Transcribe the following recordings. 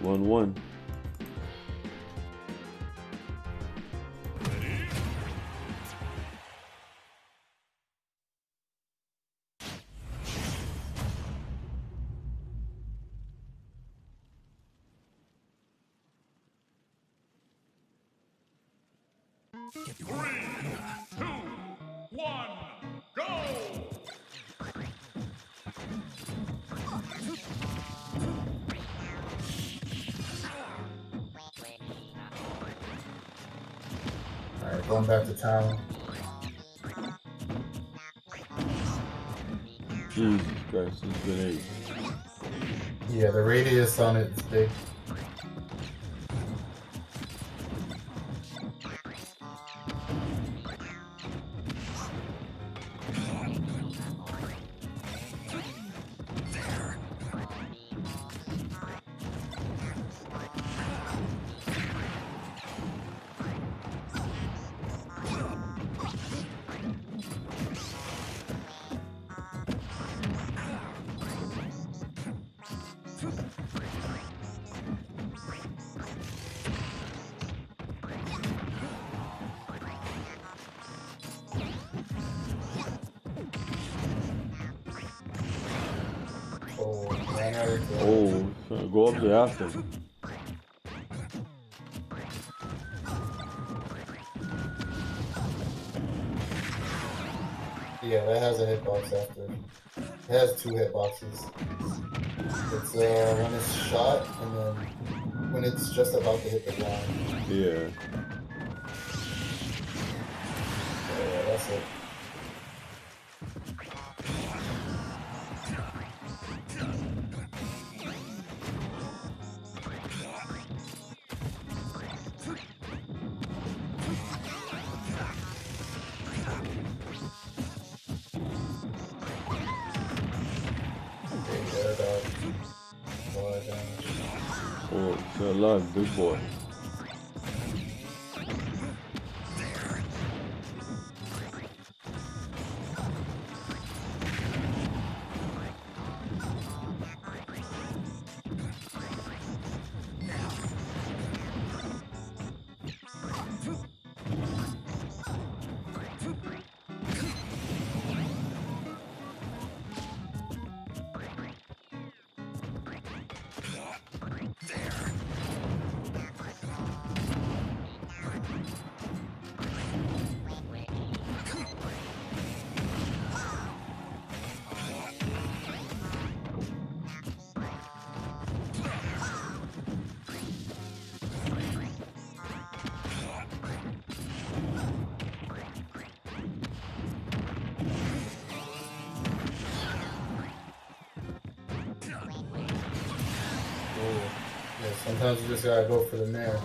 1-1. Alright, going back to town. Jesus Christ, it's been 8. Yeah, the radius on it is big. Oh, go up there after. Yeah, that has a hitbox after. It has 2 hitboxes. It's when it's shot and then when it's just about to hit the ground. Yeah. Yeah, that's it. Oh, so alive, big boy. Yeah, sometimes you just gotta go for the nair.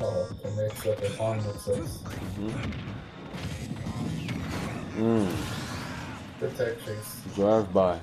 Oh, the mix up the pawn mix-ups. Good tech chase. Drive by.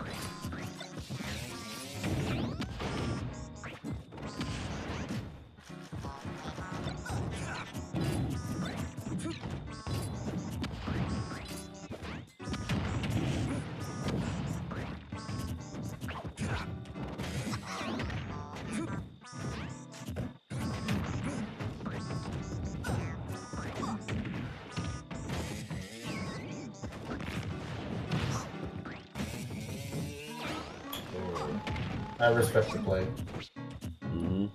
I respect the play. Mm-hmm.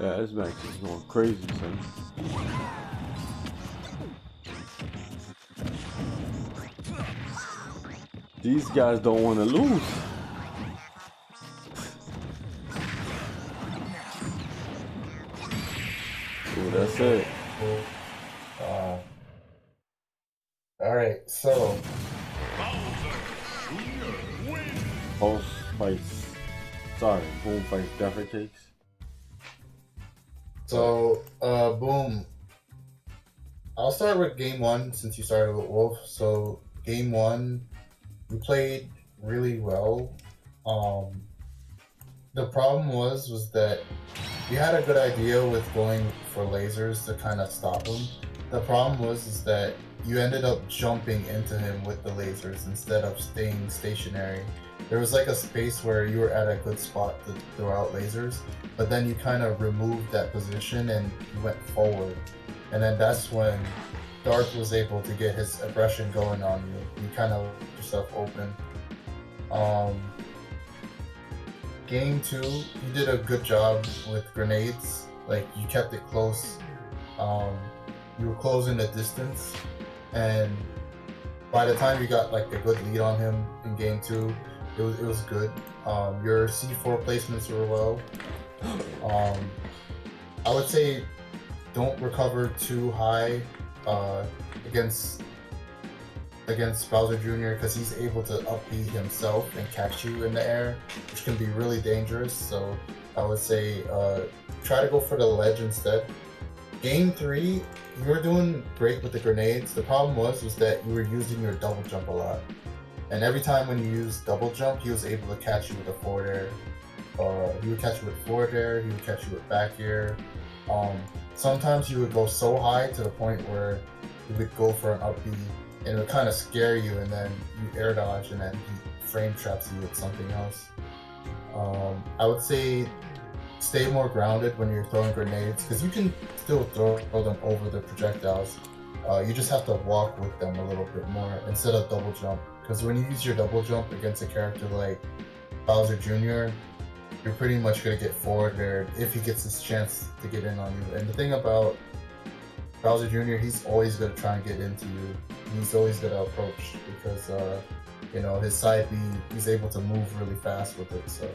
Yeah, this match is going crazy, son. These guys don't want to lose. Oh, that's it. All right, so Pulse fights. Sorry, Boom fights Death Cakes. So, Boom. I'll start with game one since you started with Wolf. So, game one, you played really well. The problem was that you had a good idea with going for lasers to kind of stop him. The problem was that you ended up jumping into him with the lasers instead of staying stationary. There was like a space where you were at a good spot to throw out lasers, but then you kind of removed that position and you went forward. And then that's when Darth was able to get his aggression going on you. You kind of left yourself open. Um, Game two, you did a good job with grenades. Like you kept it close. You were closing the distance, and by the time you got like a good lead on him in game two, it was good. Your C4 placements were well. I would say don't recover too high against Bowser Jr. because he's able to up B himself and catch you in the air, which can be really dangerous. So I would say try to go for the ledge instead. Game three, you were doing great with the grenades. The problem was that you were using your double jump a lot. And every time when you used double jump, he was able to catch you with a forward air. He would catch you with forward air, he would catch you with back air. Sometimes you would go so high to the point where you would go for an up B and it would kind of scare you, and then you air dodge, and then he frame traps you with something else. I would say stay more grounded when you're throwing grenades, because you can still throw them over the projectiles. You just have to walk with them a little bit more instead of double jump. Because when you use your double jump against a character like Bowser Jr., you're pretty much going to get forward there if he gets his chance to get in on you. And the thing about Bowser Jr., he's always going to try and get into you. He's always going to approach because, his side B, he's able to move really fast with it. So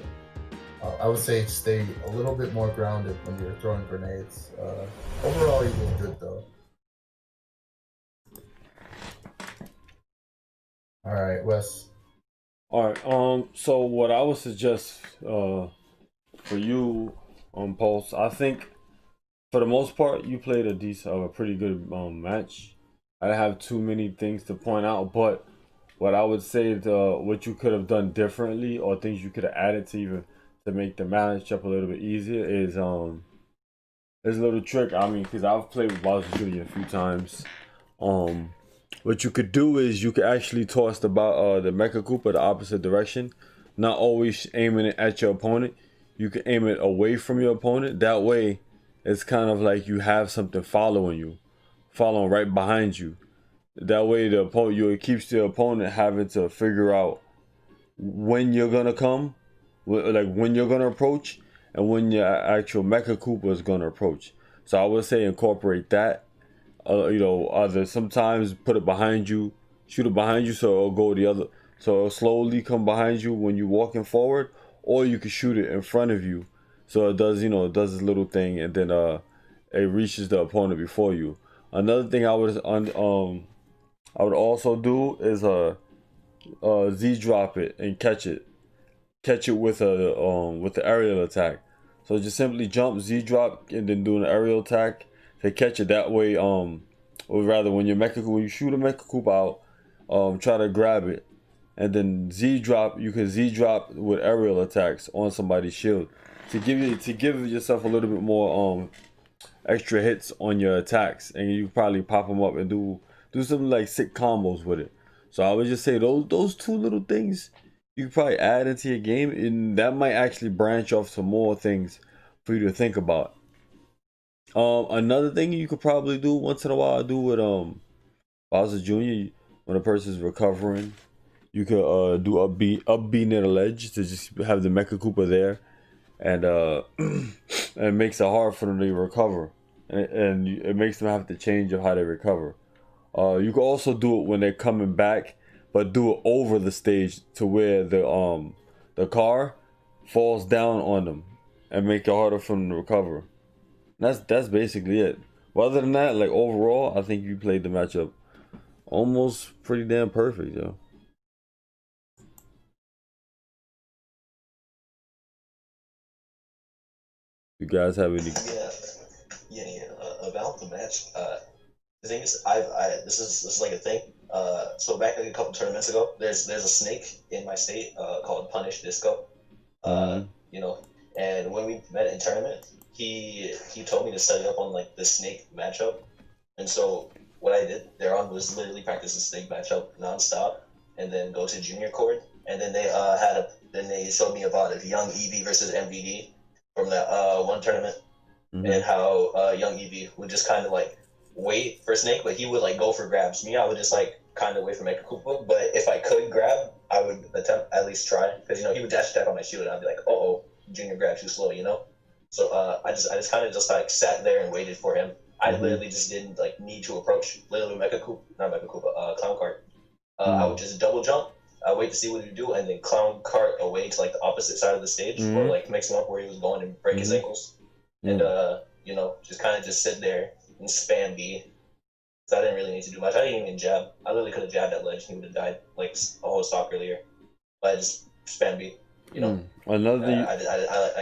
I would say stay a little bit more grounded when you're throwing grenades. Overall, he did good though. All right, Wes. All right. So what I would suggest for you on Pulse, I think for the most part you played a pretty good match. I don't have too many things to point out, but what I would say what you could have done differently or things you could have added to make the matchup a little bit easier is there's a little trick. I mean, because I've played with Bowser Jr. a few times. What you could do is you could actually toss the Mecha Koopa the opposite direction, not always aiming it at your opponent. You can aim it away from your opponent. That way, it's kind of like you have something following right behind you. That way, it keeps the opponent having to figure out when you're gonna come, like when you're gonna approach, and when your actual Mecha Koopa is gonna approach. So I would say incorporate that. Either sometimes put it behind you, shoot it behind you, so it'll go the other, so it'll slowly come behind you when you're walking forward, or you can shoot it in front of you, so it does this little thing, and then it reaches the opponent before you. Another thing I would also do is Z drop it and catch it. catch it with the aerial attack. So just simply jump, Z drop, and then do an aerial attack to catch it that way. Or rather, when you shoot a Mecha Koopa out, try to grab it, and then Z drop. You can Z drop with aerial attacks on somebody's shield to give yourself a little bit more extra hits on your attacks, and you probably pop them up and do some like sick combos with it. So I would just say those two little things you could probably add into your game, and that might actually branch off to more things for you to think about. Another thing you could probably do once in a while, do with Bowser Jr. when a person's recovering, you could do up B near the ledge to just have the Mecha Koopa there, and and it makes it hard for them to recover, and it makes them have to change of how they recover. You can also do it when they're coming back, but do it over the stage to where the car falls down on them and make it harder for them to recover. That's basically it. But other than that, like overall, I think you played the matchup almost pretty damn perfect, yo. You guys have any? About the match. The thing is, this is like a thing. So back like a couple tournaments ago, there's a snake in my state called Punish Disco. You know, and when we met in tournament, he told me to set it up on like the snake matchup, and so what I did there on was literally practice the snake matchup nonstop, and then go to junior court, and then they showed me about a young Eevee versus MVD from that one tournament, and how young Eevee would just kind of like wait for Snake, but he would like go for grabs. Me, I would just like kind of wait for Mecha Koopa, but if I could grab, I would attempt at least try, because he would dash attack on my shield, and I'd be like, oh, Junior grab too slow, So I just kind of just like sat there and waited for him. I literally just didn't like need to approach literally Clown Cart. I would just double jump. I wait to see what he would do, and then Clown Cart away to like the opposite side of the stage, or like mix him up where he was going and break his ankles, and just kind of just sit there and spam B. So I didn't really need to do much. I didn't even jab. I literally could have jabbed that ledge and he would have died like a whole stock earlier. But I just spam B. I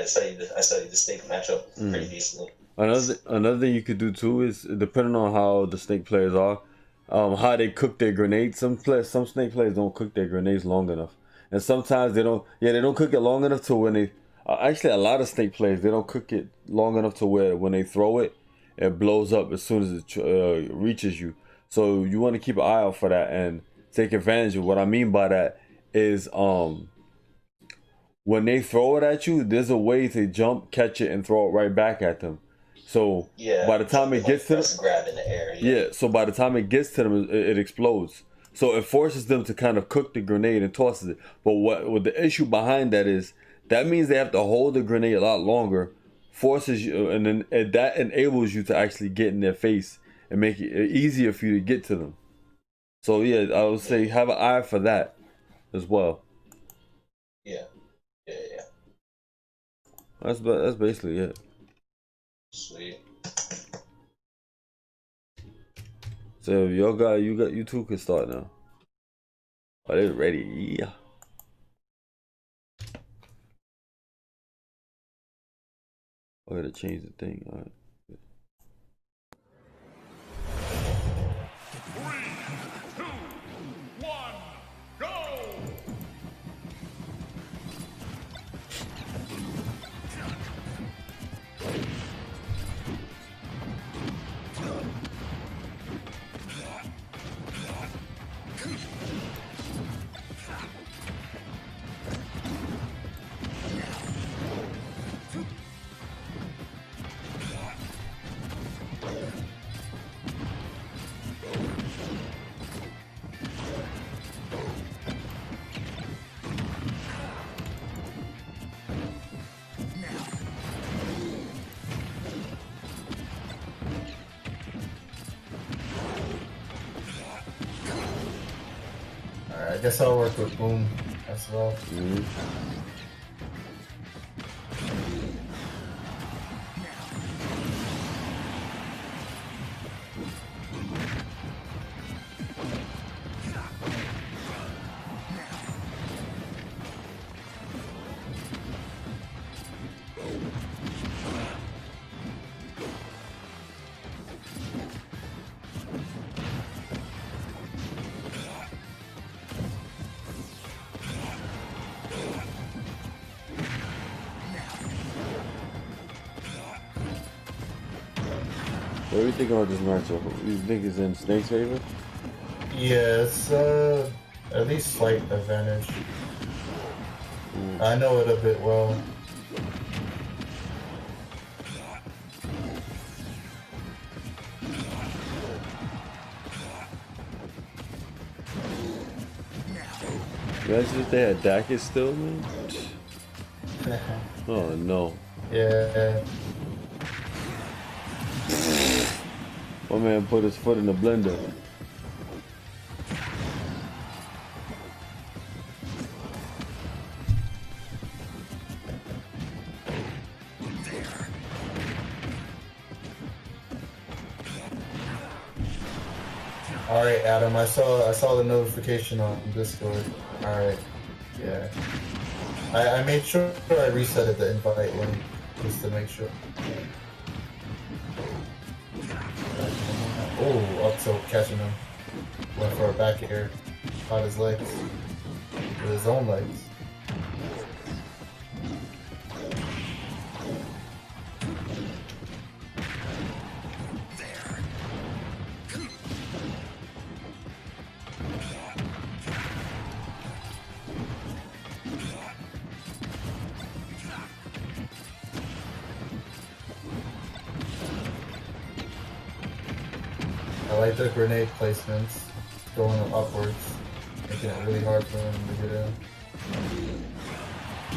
studied the snake matchup pretty decently. Another thing you could do too is, depending on how the snake players are, how they cook their grenades. Some snake players don't cook their grenades long enough, and sometimes they don't. Yeah, they don't cook it long enough to when they. Actually, a lot of snake players, they don't cook it long enough to where when they throw it, it blows up as soon as it reaches you. So you want to keep an eye out for that and take advantage of. What I mean by that is when they throw it at you, there's a way to jump, catch it, and throw it right back at them. So by the time it gets to them, grab in the air. So by the time it gets to them, it explodes. So it forces them to kind of cook the grenade and tosses it. But what the issue behind that is, that means they have to hold the grenade a lot longer, forces you, and then that enables you to actually get in their face and make it easier for you to get to them. So yeah, I would say have an eye for that as well. Yeah. That's basically it. Sweet. So you two can start now. Are they ready? Yeah. I gotta change the thing. All right. 3, 2, 1, go! I guess I'll work with Boom as well. What do you think about this matchup? You think it's in Snake's favor? Yeah, it's at least slight advantage. I know it a bit well. Imagine if they had Dacus still, man. Oh no. Yeah. My man put his foot in the blender. All right, Adam. I saw the notification on Discord. All right. Yeah. I made sure I resetted the invite link just to make sure. Oh, up tilt catching him. Went for a back air. Caught his legs. With his own legs. I like the grenade placements going upwards, making it really hard for him to get in.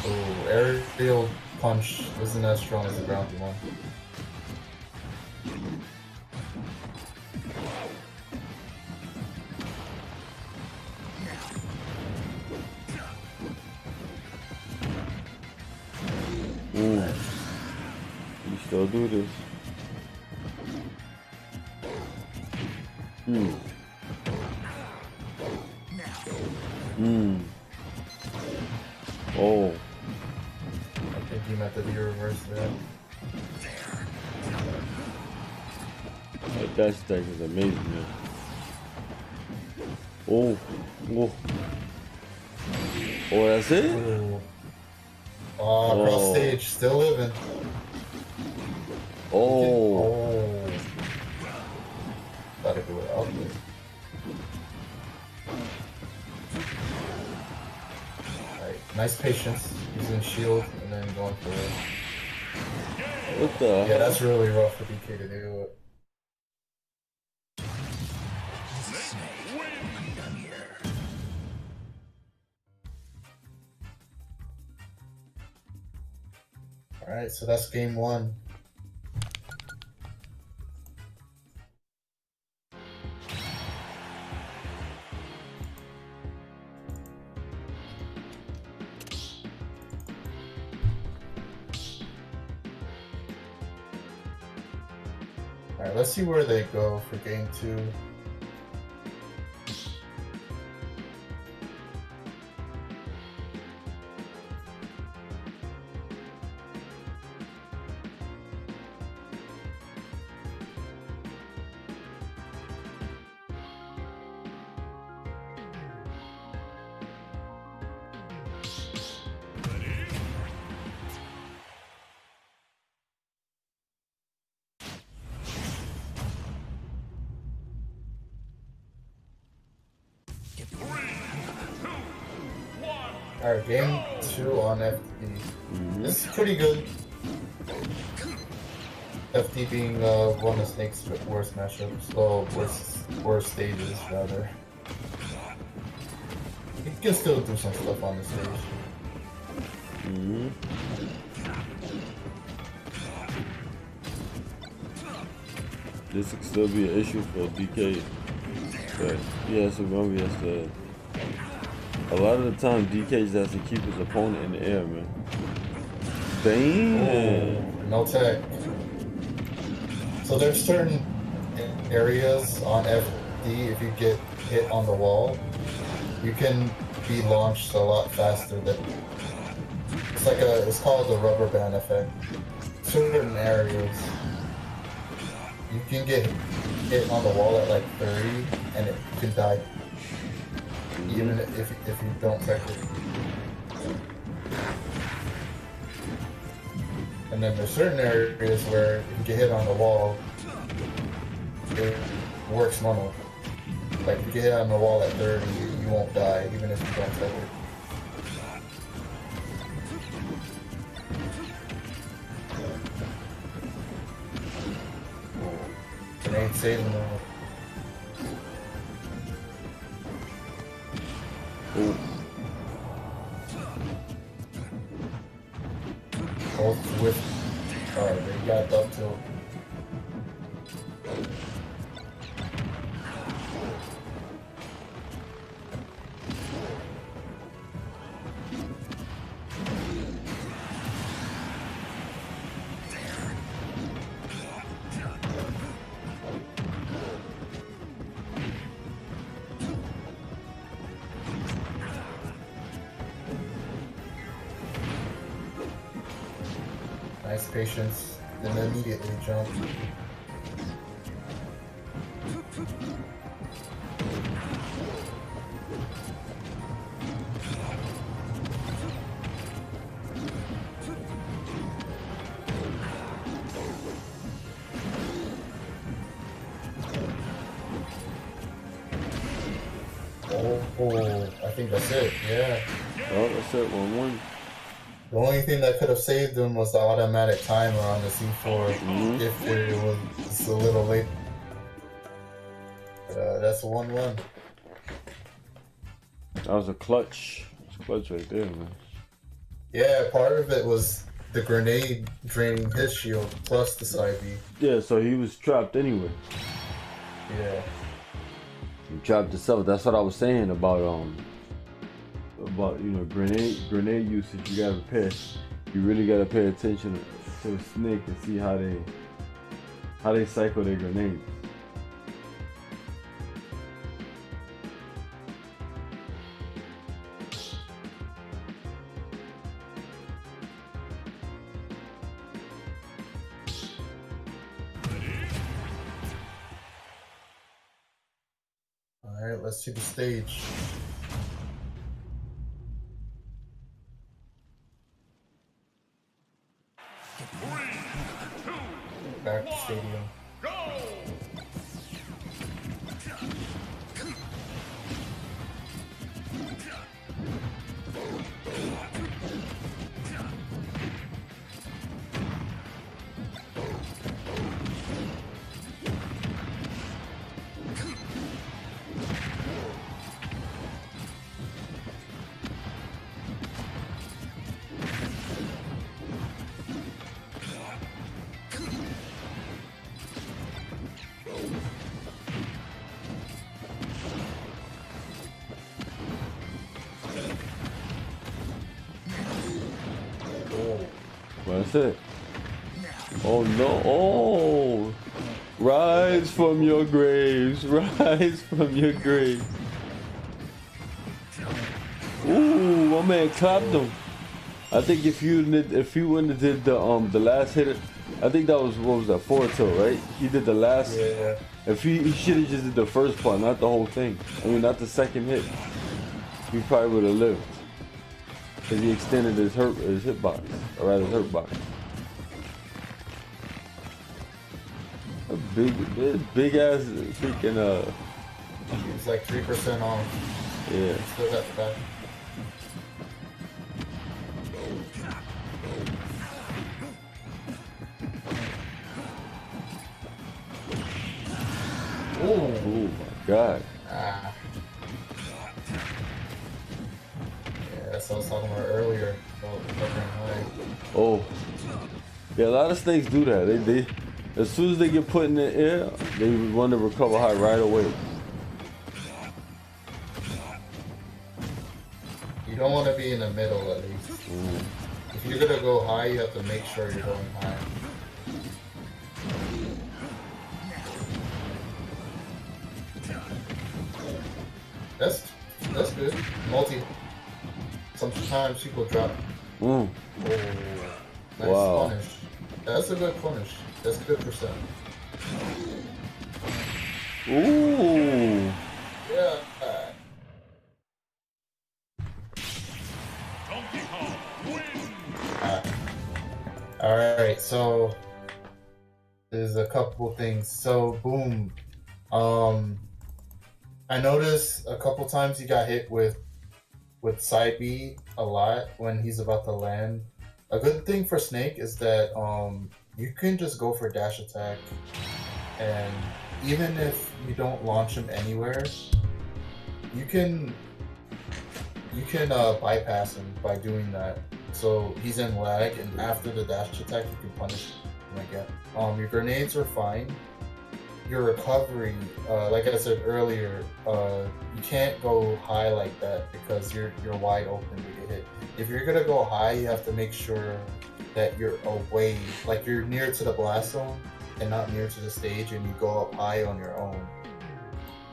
Oh, aerial punch isn't as strong as the ground one. You still do this. Oh. I think he meant to be reversed there. That dash attack is amazing, man. Oh. Oh. Oh, that's it? Ooh. Oh, cross stage, still living. Oh. Oh. Gotta do it out there. Alright, nice patience. Using shield and then going for it. What the Yeah, hell? that's really rough for DK to do it. Alright, so that's game one. Alright, let's see where they go for game two. Alright, game two on FD. This is pretty good. FD being one of Snake's worst matchups. Well, worst stages, rather. He can still do some stuff on the stage. This could still be an issue for DK. But he has to remember he has to. A lot of the time, DK just has to keep his opponent in the air, man. Damn. Oh, no tech. So there's certain areas on FD, if you get hit on the wall, you can be launched a lot faster than. It's called the rubber band effect. Certain areas, you can get hit on the wall at like 30 and you can die. Even if you don't tech it. And then there's certain areas where if you get hit on the wall, it works normal. Like if you get hit on the wall at 30, you won't die even if you don't touch it. Grenade saving them. Both with they got up tilt. Nice patience, then immediately jump. Oh, I think that's it, yeah. Oh, that's it, 1-1. The only thing that could have saved them was the automatic timer on the C4 if it was just a little late. But, that's a 1-1. That was a clutch. It's a clutch right there, man. Yeah, part of it was the grenade draining his shield plus the side B. Yeah, so he was trapped anyway. Yeah. He trapped himself. That's what I was saying about grenade usage. You really gotta pay attention to a snake and see how they cycle their grenades. All right, let's see the stage. Back to stadium. Go! That's it. Oh no! Oh, rise from your graves! Rise from your grave! Ooh, my man clapped him. I think if you wouldn't have did the last hit, I think that was, what was that, 4 tilt, right? He did the last. Yeah. If he should have just did the first part, not the whole thing. I mean, not the second hit. He probably would have lived. Cause he extended his hitbox, or rather his hurt box. A big ass freaking It's like 3% off. yeah. Still got the back. Oh my god. Ah. Yeah, that's what I was talking about earlier. About recovering high. Oh. Yeah, a lot of snakes do that. They as soon as they get put in the air, they want to recover high right away. You don't want to be in the middle at least. If you're gonna go high, you have to make sure you're going high. That's good. Multi. Sometimes people drop. Mm. Oh, nice Wow. punish. That's a good punish. That's good percent. Ooh. Yeah. Donkey Kong wins! All right. So there's a couple things. So boom, um, I noticed a couple times he got hit with side B a lot when he's about to land. A good thing for Snake is that you can just go for dash attack, and even if you don't launch him anywhere, you can bypass him by doing that. So he's in lag, and after the dash attack, you can punish him again. Your grenades are fine. Your recovery, like I said earlier, you can't go high like that because you're wide open to get hit. If you're gonna go high, you have to make sure that you're away, like you're near to the blast zone and not near to the stage, and you go up high on your own.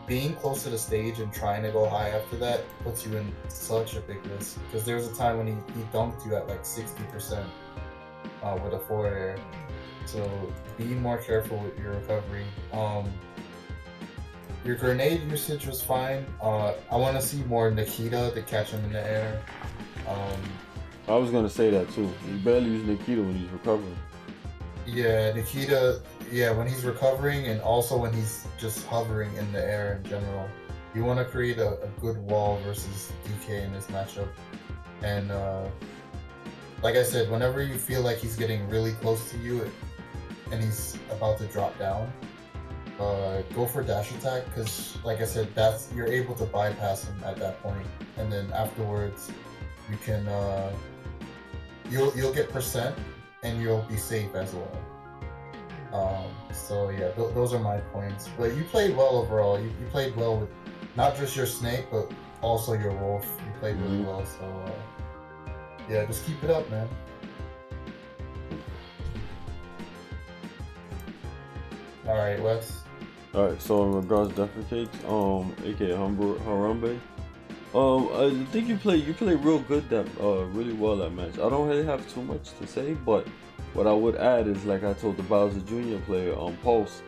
Being close to the stage and trying to go high after that puts you in such a big risk. Because there was a time when he dunked you at like 60% with a forward air. So be more careful with your recovery. Your grenade usage was fine. I want to see more Nikita to catch him in the air. I was gonna say that too. You barely use Nikita when he's recovering. Yeah, Nikita. Yeah, when he's recovering and also when he's just hovering in the air in general. You want to create a good wall versus DK in this matchup. And like I said, whenever you feel like he's getting really close to you and he's about to drop down, go for dash attack because, like I said, you're able to bypass him at that point, and then afterwards you can you'll get percent and you'll be safe as well. So yeah, those are my points. But you played well overall. You played well with not just your Snake, but also your Wolf. You played really well. So yeah, just keep it up, man. All right, Wes. All right. So in regards to Defecates, aka Harambe, I think you played real good really well that match. I don't really have too much to say, but what I would add is, like I told the Bowser Jr. player on Pulse,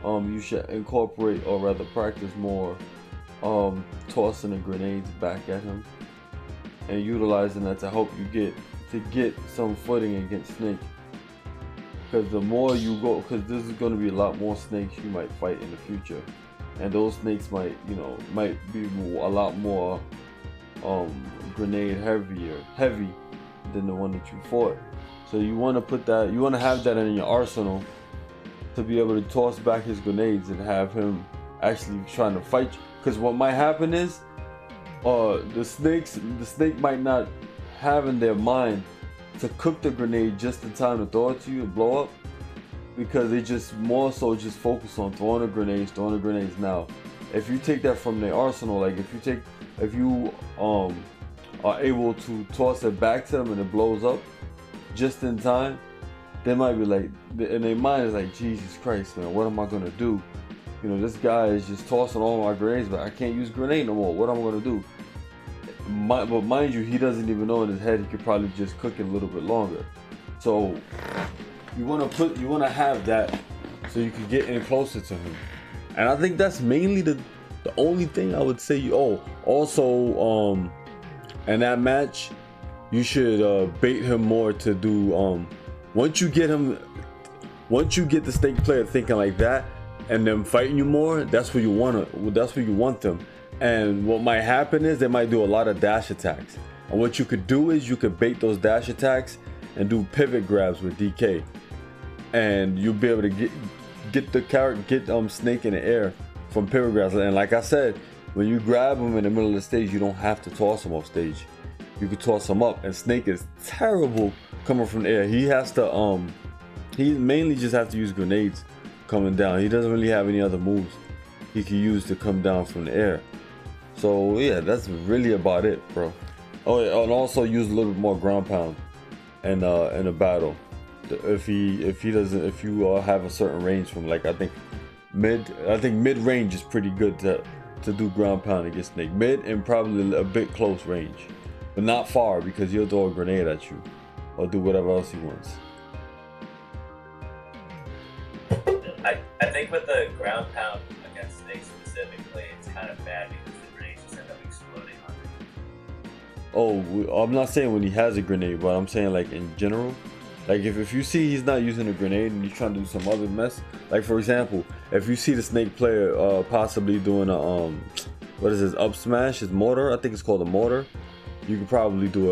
you should incorporate or rather practice more tossing the grenades back at him and utilizing that to help you get some footing against Snake. Because the more you go, because this is going to be a lot more snakes you might fight in the future, and those snakes might be a lot more grenade heavy than the one that you fought. So you want to have that in your arsenal to be able to toss back his grenades and have him actually trying to fight you. Because what might happen is, the snake might not have in their mind to cook the grenade just in time to throw it to you and blow up, because they just more so just focus on throwing the grenades. Now, if you take that from their arsenal, like if you are able to toss it back to them and it blows up just in time, they might be like, in their mind is like, Jesus Christ, man, what am I gonna do? You know, this guy is just tossing all my grenades, but I can't use grenade no more. What am I gonna do? But mind you, he doesn't even know in his head he could probably just cook it a little bit longer. So you want to have that so you can get in closer to him. And I think that's mainly the only thing I would say. Also, in that match, you should bait him more to do. Once you get the Snake player thinking like that and them fighting you more, that's where you want them. And what might happen is they might do a lot of dash attacks. And what you could do is you could bait those dash attacks and do pivot grabs with DK. And you'll be able to get Snake in the air from pivot grabs. And like I said, when you grab him in the middle of the stage, you don't have to toss him off stage. You can toss him up. And Snake is terrible coming from the air. He has to he mainly just have to use grenades coming down. He doesn't really have any other moves he can use to come down from the air. So yeah, that's really about it, bro. Oh yeah, and also use a little bit more ground pound in a battle. If you have a certain range from, like, I think mid range is pretty good to do ground pound against Snake. Mid and probably a bit close range, but not far, because he'll throw a grenade at you or do whatever else he wants. I think with the ground pound against Snake specifically, it's kind of bad because the grenades just end up exploding on him. Oh, I'm not saying when he has a grenade, but I'm saying like in general. Like if you see he's not using a grenade and he's trying to do some other mess, like for example, if you see the snake player possibly doing a what is his up smash, his mortar, I think it's called a mortar, you could probably do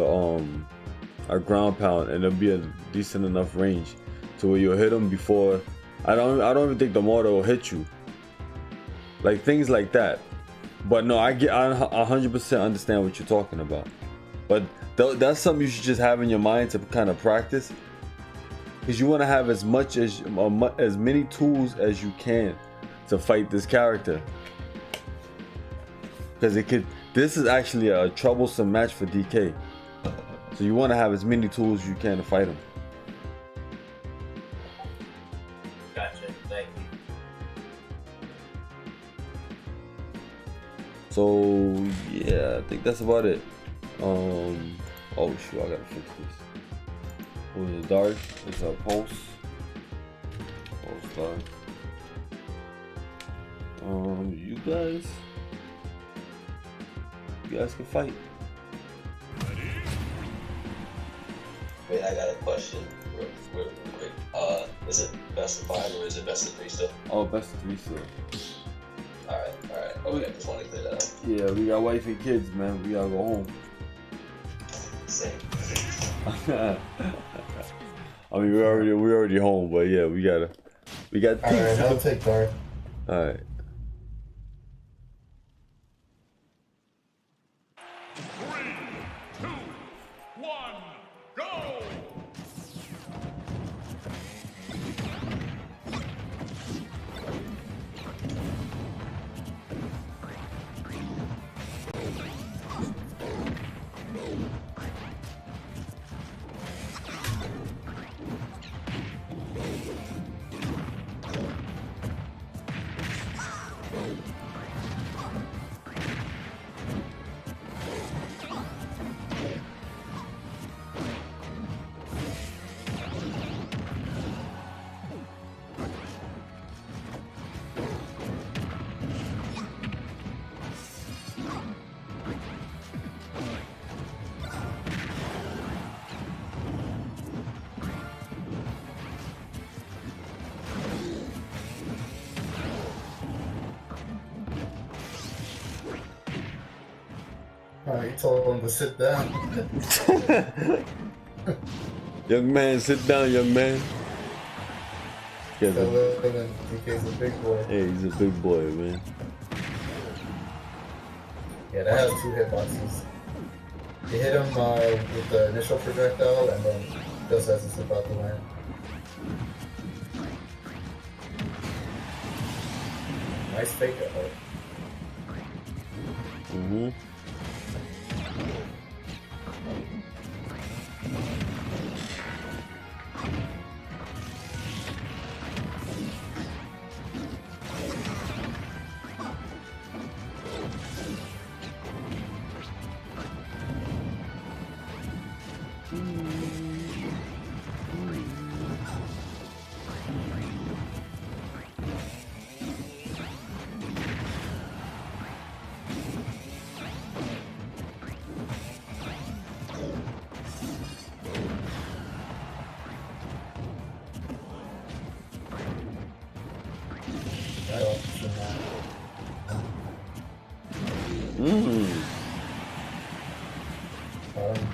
a ground pound and it'll be a decent enough range to where you'll hit him before. I don't even think the mortar will hit you. Like things like that. But no, I 100% understand what you're talking about. But that's something you should just have in your mind to kind of practice, because you want to have as many tools as you can to fight this character. Because this is actually a troublesome match for DK. So you want to have as many tools as you can to fight him. Gotcha. Thank you. So yeah, I think that's about it. Oh shoot, I gotta fix this. What is it, Dark? It's a pulse. Pulse Dark. You guys can fight. Wait, I got a question real quick. Is it best of 5 or is it best of 3 still? Oh, best of 3 still. Alright. Okay, just wanted to clear that up. Yeah, we got wife and kids, man. We gotta go home. Same. I mean, we're already home, but yeah, we got Alright, I'll take Dark. Alright. 3, 2, 1, go! Alright, you told him to sit down. Young man, sit down, young man. Yeah, DK's a big boy. hey, he's a big boy, man. Yeah, that has 2 hitboxes. You hit him with the initial projectile, and then just as it's about to land. Nice fake out. Mm-hmm.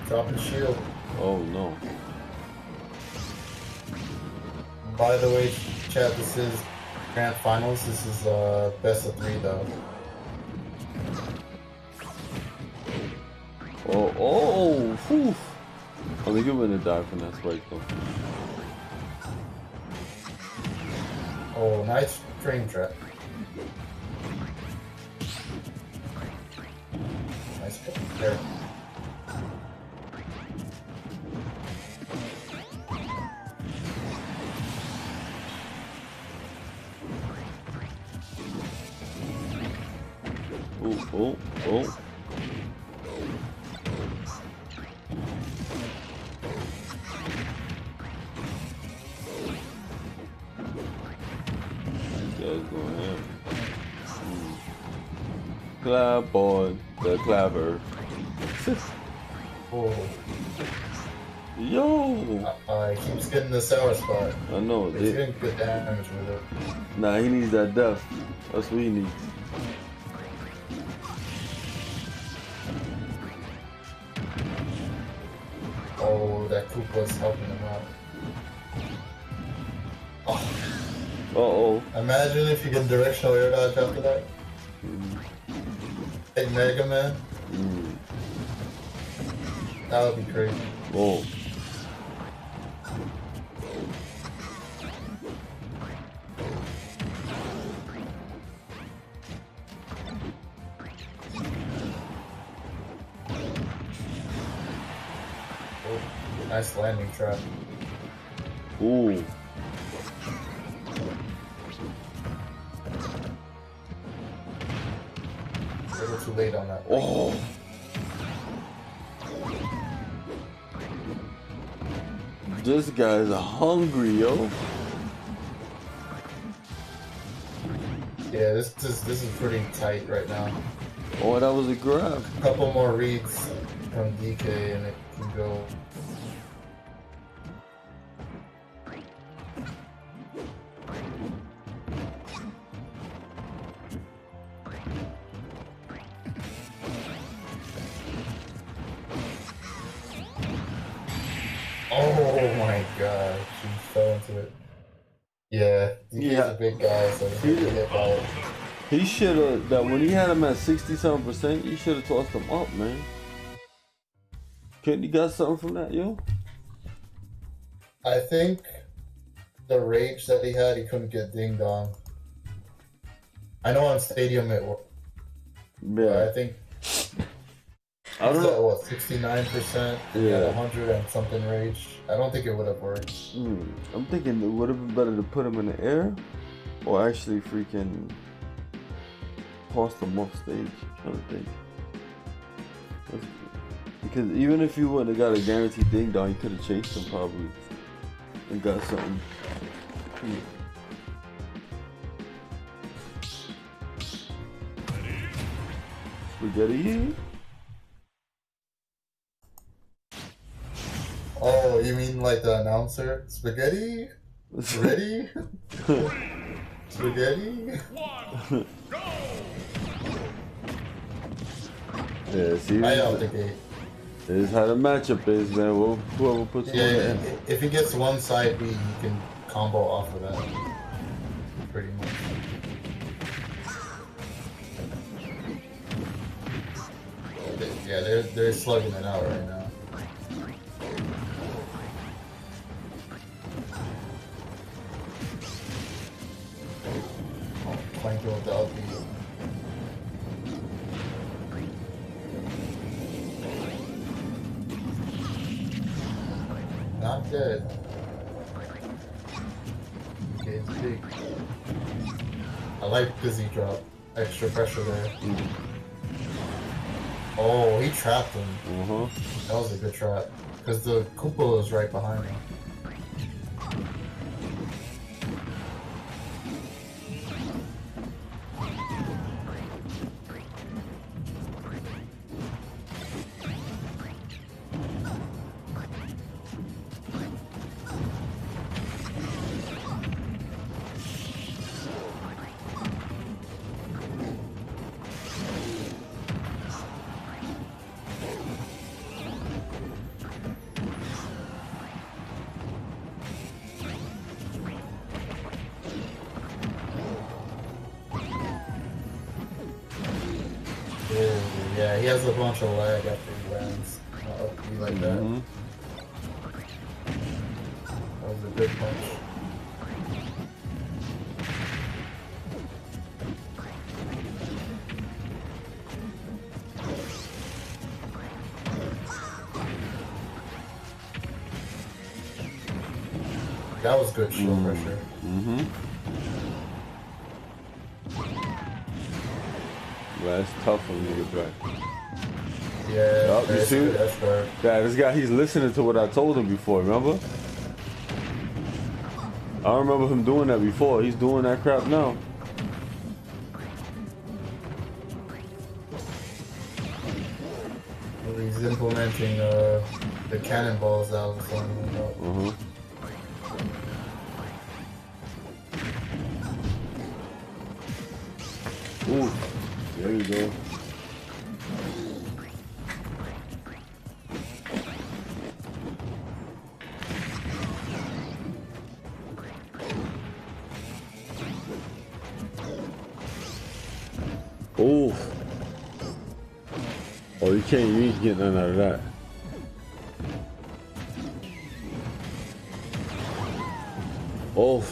Dropping shield. Oh no. By the way, chat, this is grand finals. This is best of 3 though. Whew. I think you're gonna die from that spike though. Oh, nice frame trap. Nice there. Oh. Guys going ham. Clap on the clapper. Oh. Yo! He keeps getting the sour spot. I know. He's getting good damage with it. Nah, he needs that death. That's what he needs. Oh, that Koopa's helping him out. Oh, Uh-oh. imagine if you get directional air dodge after that. Hey, Mega Man. That would be crazy. Whoa. Nice landing trap. Ooh. A little too late on that. Oh. This guy's hungry, yo. Yeah, this is pretty tight right now. Oh, that was a grab. A couple more reads from DK and it can go. Oh my god, she fell into it. Yeah, DK's a big guy, so he's gonna get by it. He should have, that when he had him at 67%, he should have tossed him up, man. Couldn't he got something from that, yo? I think the rage that he had, he couldn't get dinged on. I know on Stadium it worked. Yeah. I think I don't he's know. at, what, 69%? He had 100 and something rage. I don't think it would have worked. I'm thinking it would have been better to put him in the air or actually freaking toss him off stage. I'm trying to think. Because even if you would have got a guaranteed ding dong, you could have chased him probably and got something. Spaghetti. Oh, you mean like the announcer? Spaghetti? Ready? Spaghetti? Yeah, see, Right out the gate. this is how the matchup is, man. Well, whoever puts one Yeah, in. if he gets one side B, you can combo off of that. Pretty much. Yeah, they're slugging it out right now. Oh, flanking with the LP. Not dead. Okay, it's big. I like the Z drop. Extra pressure there. Oh, he trapped him. That was a good trap. Because the Koopa was right behind him. Yeah, he has a bunch of lag after he lands. Not be like that. That was a good punch. That was good shield pressure. Well, that's tough for me to get back. Yeah, Yup, you see? that's fair. Yeah, this guy, he's listening to what I told him before, remember? I remember him doing that before. He's doing that crap now. He's implementing the cannonballs that I was telling you about. Ooh, there you go. Ooh. Oh, you ain't getting none out of that. Oh.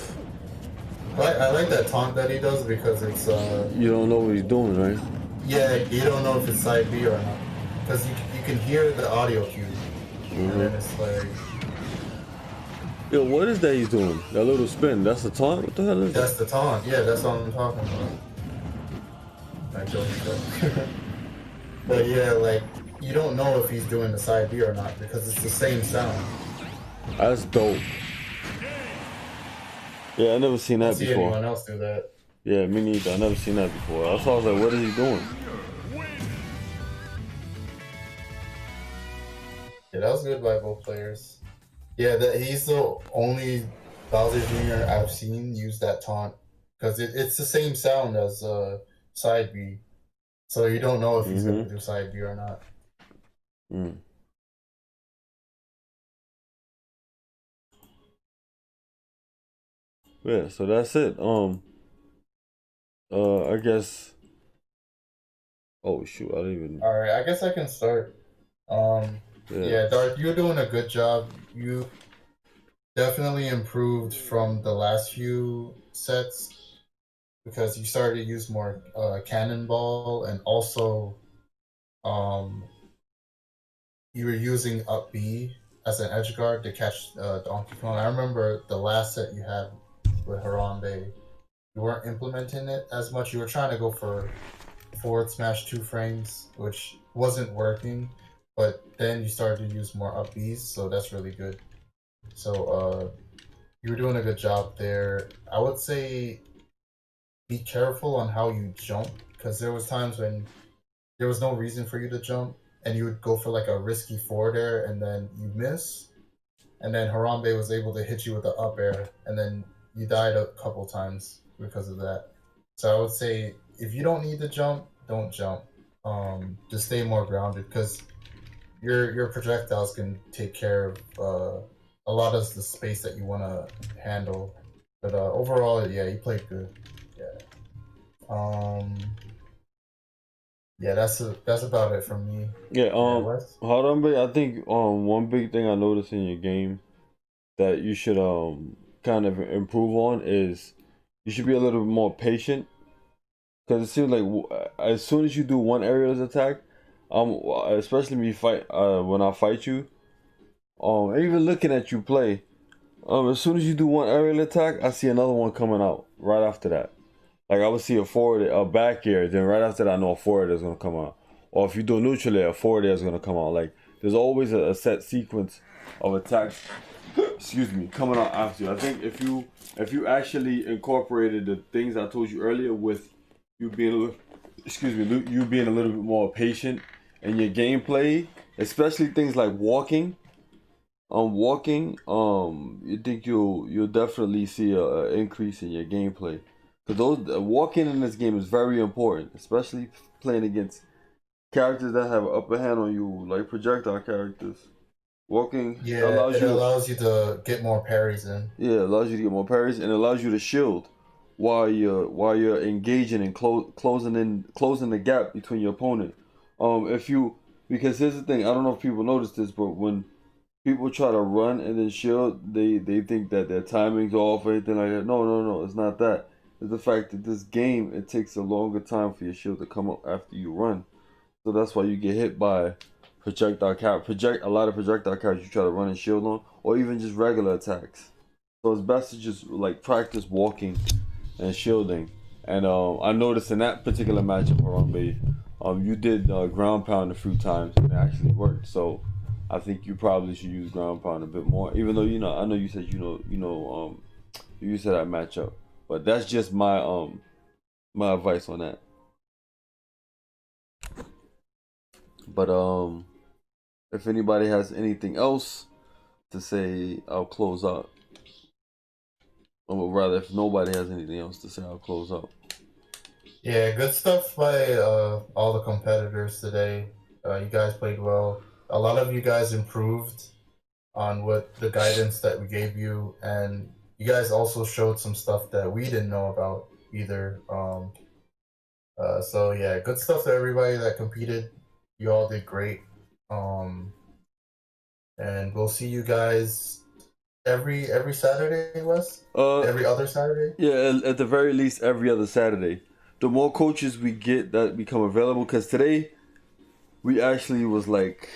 I like that taunt that he does because it's You don't know what he's doing, right? yeah, you don't know if it's side B or not because you can hear the audio cue, and then it's like Yo, what is that he's doing? That little spin. That's the taunt? What the hell is that? that's the taunt. Yeah, that's what I'm talking about. Like Joey said. But yeah, like you don't know if he's doing the side B or not because it's the same sound. That's dope. Yeah, I never seen that See before. anyone else do that? Yeah, me neither. I never seen that before. I was like, what is he doing? Yeah, that was good by both players. Yeah, that he's the only Bowser Jr. I've seen use that taunt because it's the same sound as side B, so you don't know if he's gonna do side B or not. Yeah, so that's it. I guess. Oh shoot, I didn't even. All right, I guess I can start. Yeah, Darth, you're doing a good job. You definitely improved from the last few sets because you started to use more cannonball and also you were using up B as an edge guard to catch Donkey Kong. I remember the last set you had with Harambe, you weren't implementing it as much. You were trying to go for forward smash 2 frames, which wasn't working, but then you started to use more up Bs, so that's really good. So you were doing a good job there. I would say be careful on how you jump, because there was times when there was no reason for you to jump, and you would go for like a risky forward air, and then you miss, and then Harambe was able to hit you with the up air, and then you died a couple times because of that. So I would say if you don't need to jump, don't jump. Just stay more grounded because your projectiles can take care of a lot of the space that you want to handle. But overall, yeah, you played good. Yeah. Yeah, that's about it from me. Yeah. Harambe, I think one big thing I noticed in your game that you should kind of improve on is you should be a little bit more patient. Because it seems like as soon as you do one aerial attack, especially when I fight you, and even looking at you play, as soon as you do one aerial attack, I see another one coming out right after that. Like I would see a back air, then right after that I know a forward air is gonna come out. Or if you do a neutral air, a forward air is gonna come out. Like there's always a set sequence of attacks. Excuse me, coming out after you. I think if you actually incorporated the things I told you earlier with you being you being a little bit more patient in your gameplay, especially things like walking. You think you'll definitely see a increase in your gameplay. Because walking in this game is very important, especially playing against characters that have an upper hand on you, like projectile characters. Walking allows you to get more parries in. Yeah, it allows you to get more parries and it allows you to shield while you're engaging and closing the gap between your opponent. Because here's the thing, I don't know if people notice this, but when people try to run and then shield, they think that their timing's off or anything like that. No, it's not that. It's the fact that this game, it takes a longer time for your shield to come up after you run. So that's why you get hit by a lot of projectile characters you try to run and shield on, or even just regular attacks. So it's best to just like practice walking and shielding. And I noticed in that particular matchup, Harambe, you did ground pound a few times and it actually worked. So I think you probably should use ground pound a bit more. Even though I know you said you used to that matchup, but that's just my my advice on that. But if anybody has anything else to say, I'll close out. Or rather, if nobody has anything else to say, I'll close out. Yeah, good stuff by all the competitors today. You guys played well. A lot of you guys improved on what the guidance that we gave you, and you guys also showed some stuff that we didn't know about either. So yeah, good stuff to everybody that competed. You all did great. And we'll see you guys every Saturday, Wes. Every other Saturday. Yeah, at the very least, every other Saturday. The more coaches we get that become available, because today we actually was like,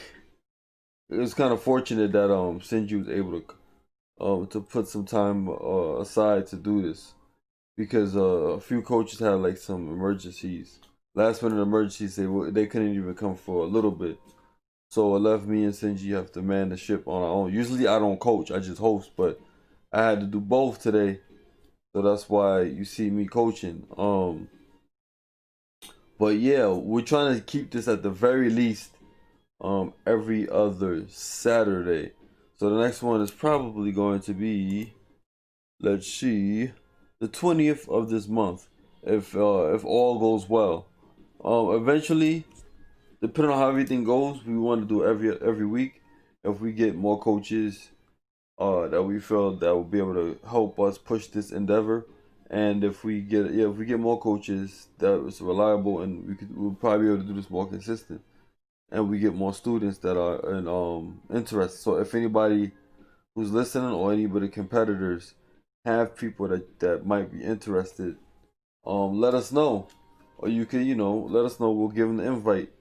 it was kind of fortunate that Sinji was able to put some time aside to do this, because a few coaches had like some emergencies, last minute emergencies. They couldn't even come for a little bit, so it left me and Sinji have to man the ship on our own. Usually I don't coach, I just host, but I had to do both today, so that's why you see me coaching. But yeah, we're trying to keep this at the very least every other Saturday. So the next one is probably going to be, let's see, the 20th of this month, if all goes well. Eventually, depending on how everything goes, we want to do every week. If we get more coaches that we feel that will be able to help us push this endeavor, and if we get more coaches that is reliable, and we'll probably be able to do this more consistent, and we get more students that are interested. So if anybody who's listening or anybody competitors have people that might be interested, let us know, or you can let us know. We'll give them the invite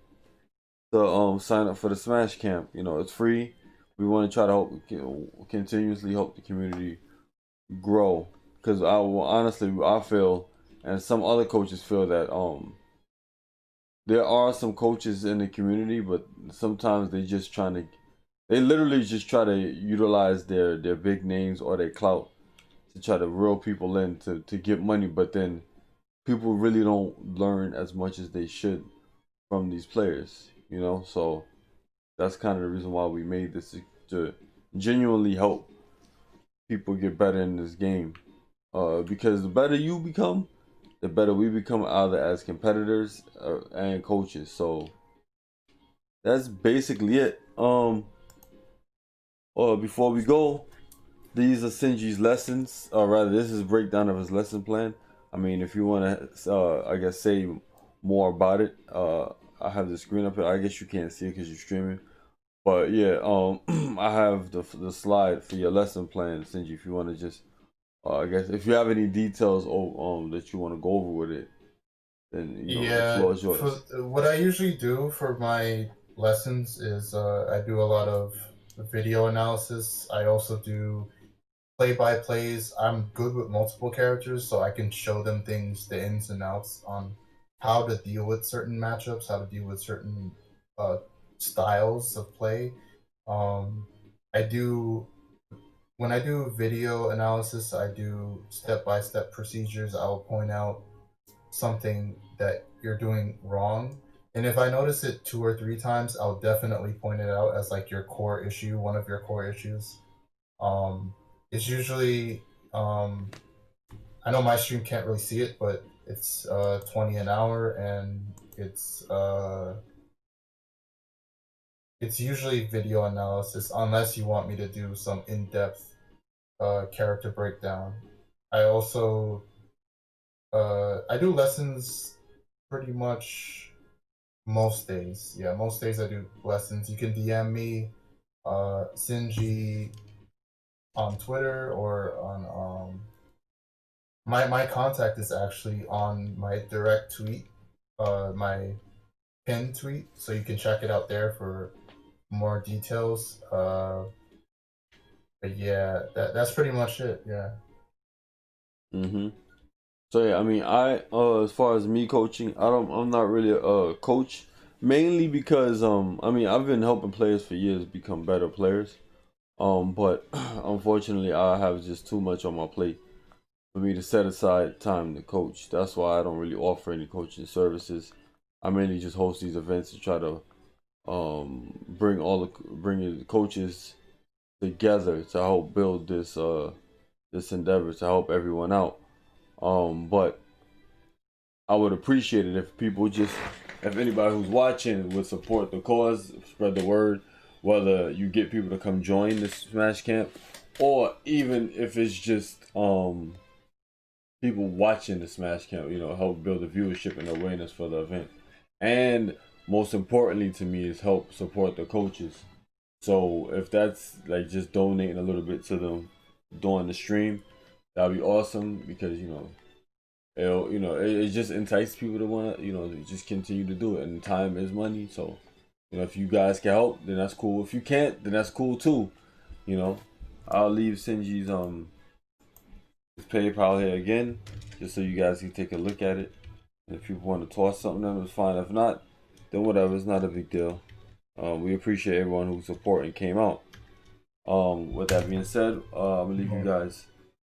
to sign up for the Smash Camp. It's free. We want to try to help continuously help the community grow, because I feel, and some other coaches feel, that there are some coaches in the community, but sometimes they literally just try to utilize their big names or their clout to try to reel people in to get money, but then people really don't learn as much as they should from these players, so that's kind of the reason why we made this, to genuinely help people get better in this game, because the better you become, the better we become, either as competitors and coaches. So that's basically it. Before we go, these are Sinji's lessons, or rather, this is a breakdown of his lesson plan. I mean, if you want to, I guess, say more about it, I have the screen up here. I guess you can't see it because you're streaming, but yeah, I have the slide for your lesson plan, Sinji. If you want to just, I guess, if you have any details that you want to go over with it, then the floor is yours. What I usually do for my lessons is I do a lot of video analysis. I also do play-by-plays. I'm good with multiple characters, so I can show them things, the ins and outs on how to deal with certain matchups, how to deal with certain styles of play. When I do video analysis, I do step-by-step procedures. I will point out something that you're doing wrong, and if I notice it 2 or 3 times, I'll definitely point it out as like your core issue, one of your core issues. It's usually I know my stream can't really see it, but it's 20 an hour, and it's usually video analysis, unless you want me to do some in-depth character breakdown. I also I do lessons pretty much most days. Yeah, most days I do lessons. You can DM me, Sinji, on Twitter, or on my contact is actually on my direct tweet, my pinned tweet, so you can check it out there for more details. But yeah, that's pretty much it. Yeah. So yeah, I mean, as far as me coaching, I'm not really a coach, mainly because I mean, I've been helping players for years become better players, but unfortunately I have just too much on my plate for me to set aside time to coach. That's why I don't really offer any coaching services. I mainly just host these events to try to bring the coaches together to help build this this endeavor to help everyone out. But I would appreciate it if people if anybody who's watching would support the cause, spread the word, whether you get people to come join this Smash Camp, or even if it's just people watching the Smash Camp, help build the viewership and awareness for the event. And most importantly to me is help support the coaches. So if that's like just donating a little bit to them during the stream, that'd be awesome, because it just entices people to want to just continue to do it, and time is money. So if you guys can help, then that's cool. If you can't, then that's cool too. I'll leave Sinji's his PayPal here again, just so you guys can take a look at it. And if people want to toss something, then it's fine. If not, then whatever, it's not a big deal. We appreciate everyone who supported and came out. With that being said, I'm gonna leave you guys.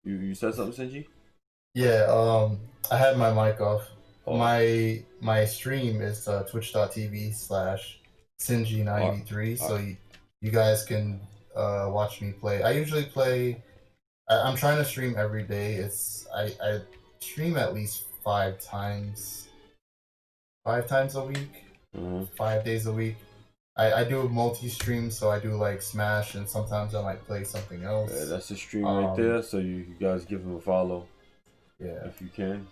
You said something, Sinji? Yeah, I had my mic off. My stream is twitch.tv/Sinji93, so you guys can watch me play. I usually play. I'm trying to stream every day. I stream at least 5 times a week, 5 days a week. I do a multi-stream, so I do like Smash, and sometimes I might play something else. Yeah, that's the stream right there. So you guys give him a follow. Yeah, if you can.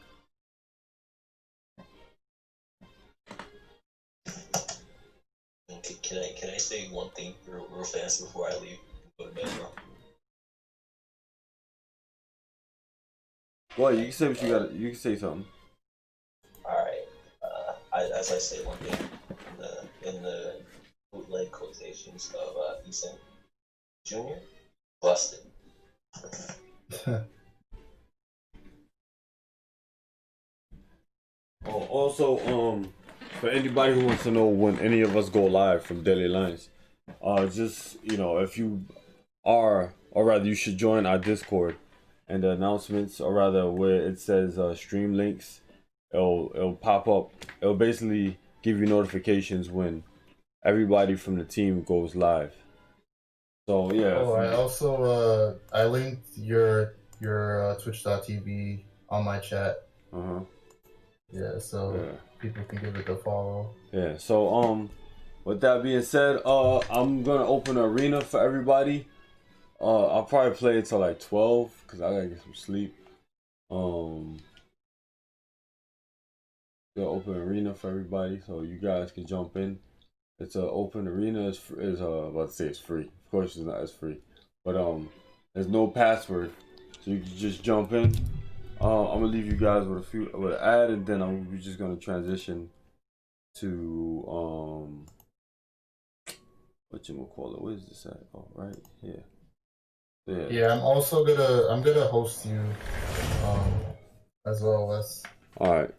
Can I say one thing real fast before I leave? Go to bed, bro. Well, you can say what you got. You can say something. All right. As I say one thing in the bootleg quotations of Eason Jr. Busted. Also, for anybody who wants to know when any of us go live from Deadly Alliance, just if you are, or rather, you should join our Discord, and the announcements, or rather, where it says stream links, it'll pop up. It'll basically give you notifications when everybody from the team goes live. So yeah. I also I linked your twitch.tv on my chat. Yeah, so people can give it a follow. Yeah, so with that being said, I'm gonna open an arena for everybody. I'll probably play until like 12 because I gotta get some sleep. Gonna open arena for everybody, so you guys can jump in. It's an open arena. Is about to say it's free. Of course, it's not. It's free, but there's no password, so you can just jump in. I'm gonna leave you guys with an ad, and then we're just gonna transition to what you call it? What is this at? Oh, right here. Yeah, I'm also gonna host you as well as. All right,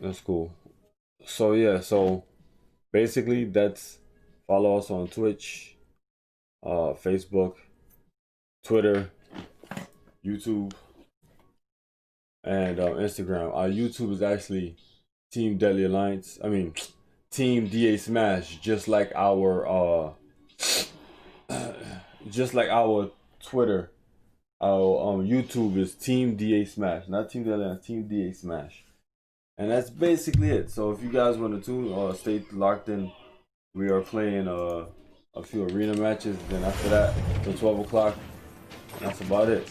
that's cool. So yeah, so basically that's follow us on Twitch, Facebook, Twitter, YouTube, and Instagram. Our YouTube is actually Team Deadly Alliance. I mean, Team DA Smash, just like our Twitter. Our YouTube is Team DA Smash, not Team Deadly Alliance, Team DA Smash. And that's basically it. So if you guys want to tune or stay locked in, we are playing a few arena matches. Then after that, till 12 o'clock, that's about it.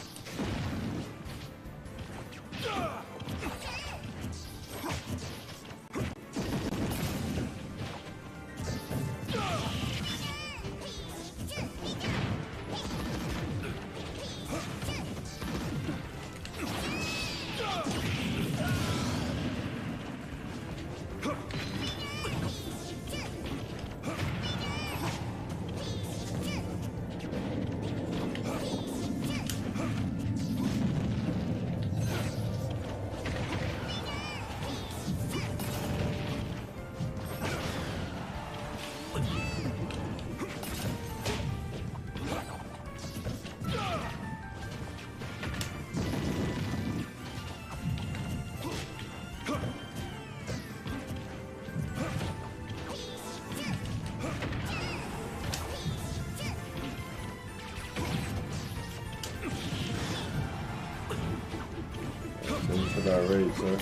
afraid, sir.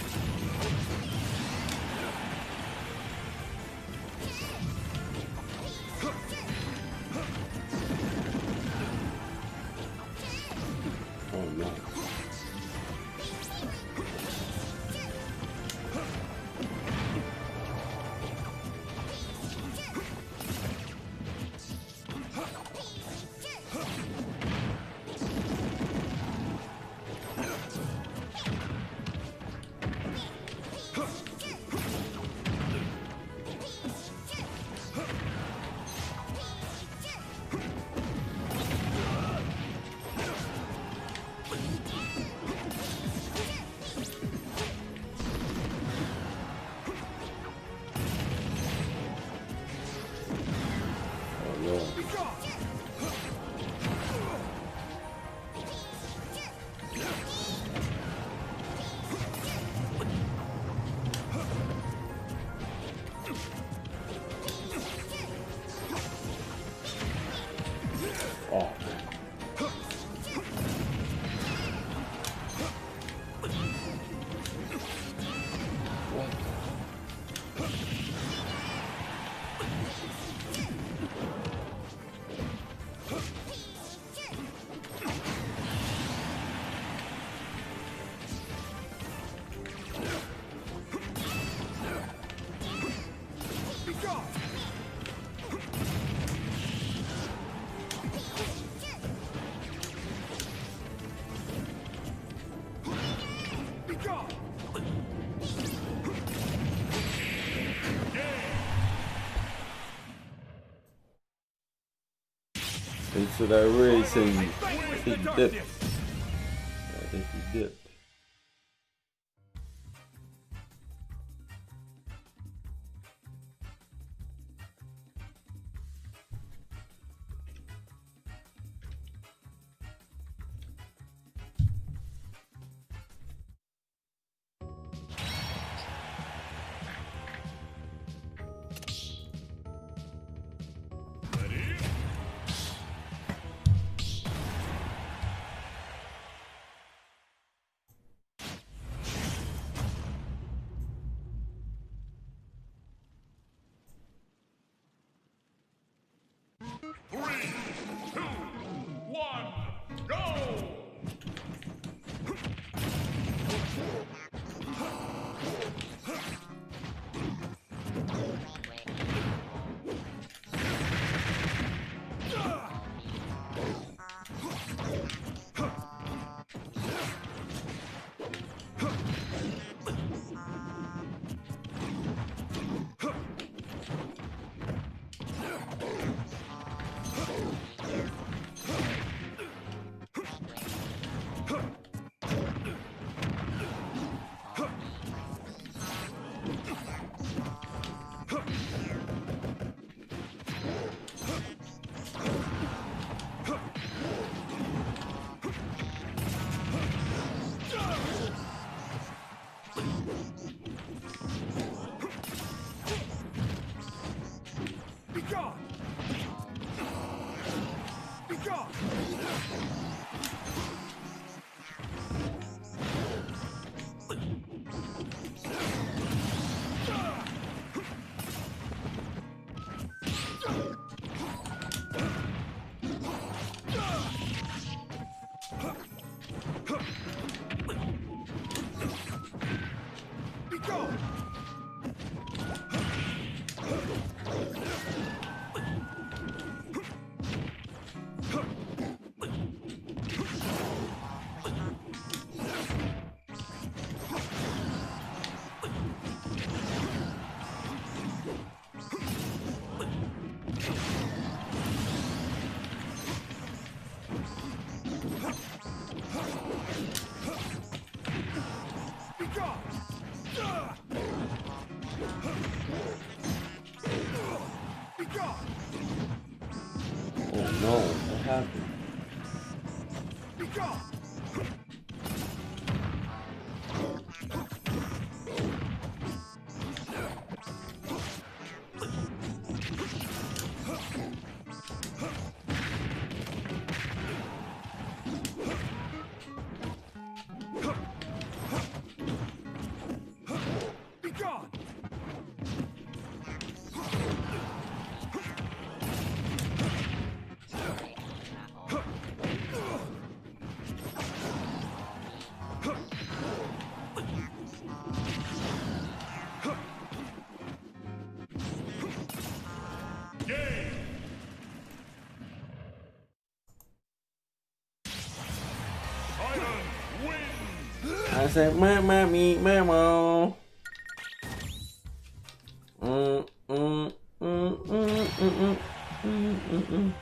Oh no. Oh. Into that racing. I think he dipped. I think he dipped. Oh no, what happened? Game. Titan wins. I said, mama, me, mama. Mm, mm, mm, mm, mm, mm, mm.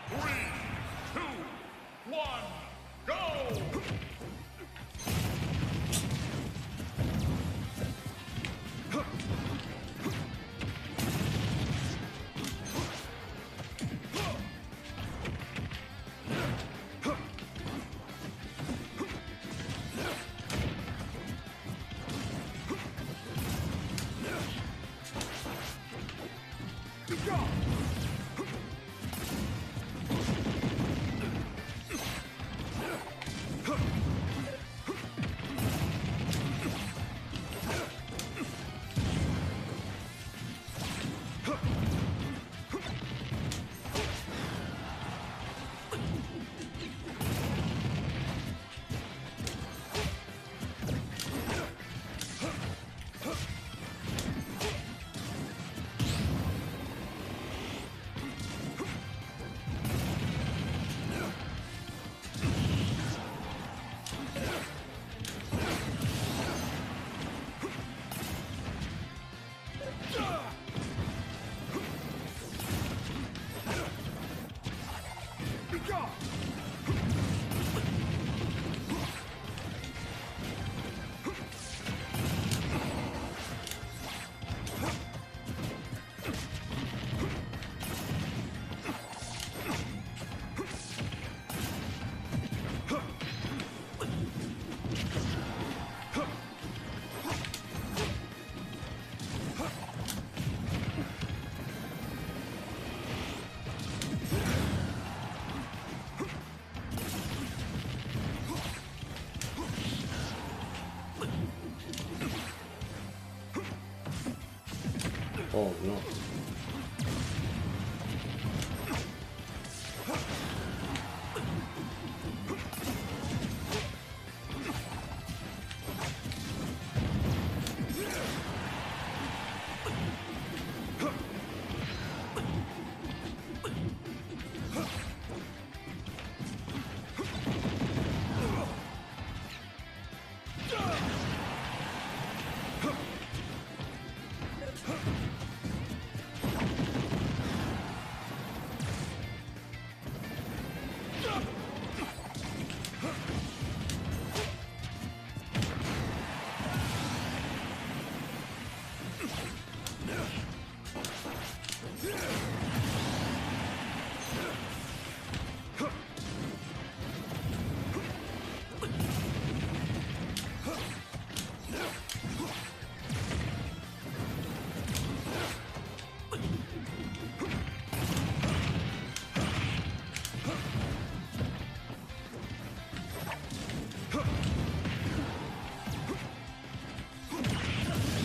Three, two, one, go. Oh no.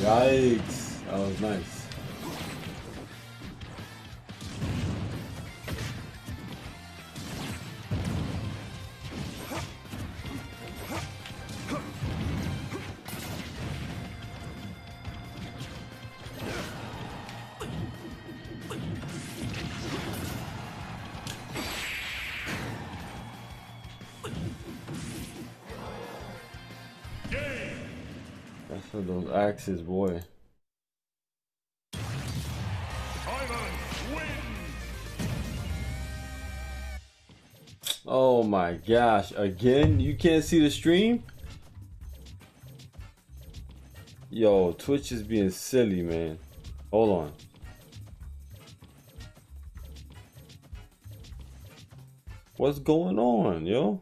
Yikes. That was nice. Game. That's for those axes, boy. Titan wins. Oh my gosh. Again? You can't see the stream? Yo, Twitch is being silly, man. Hold on. What's going on, yo?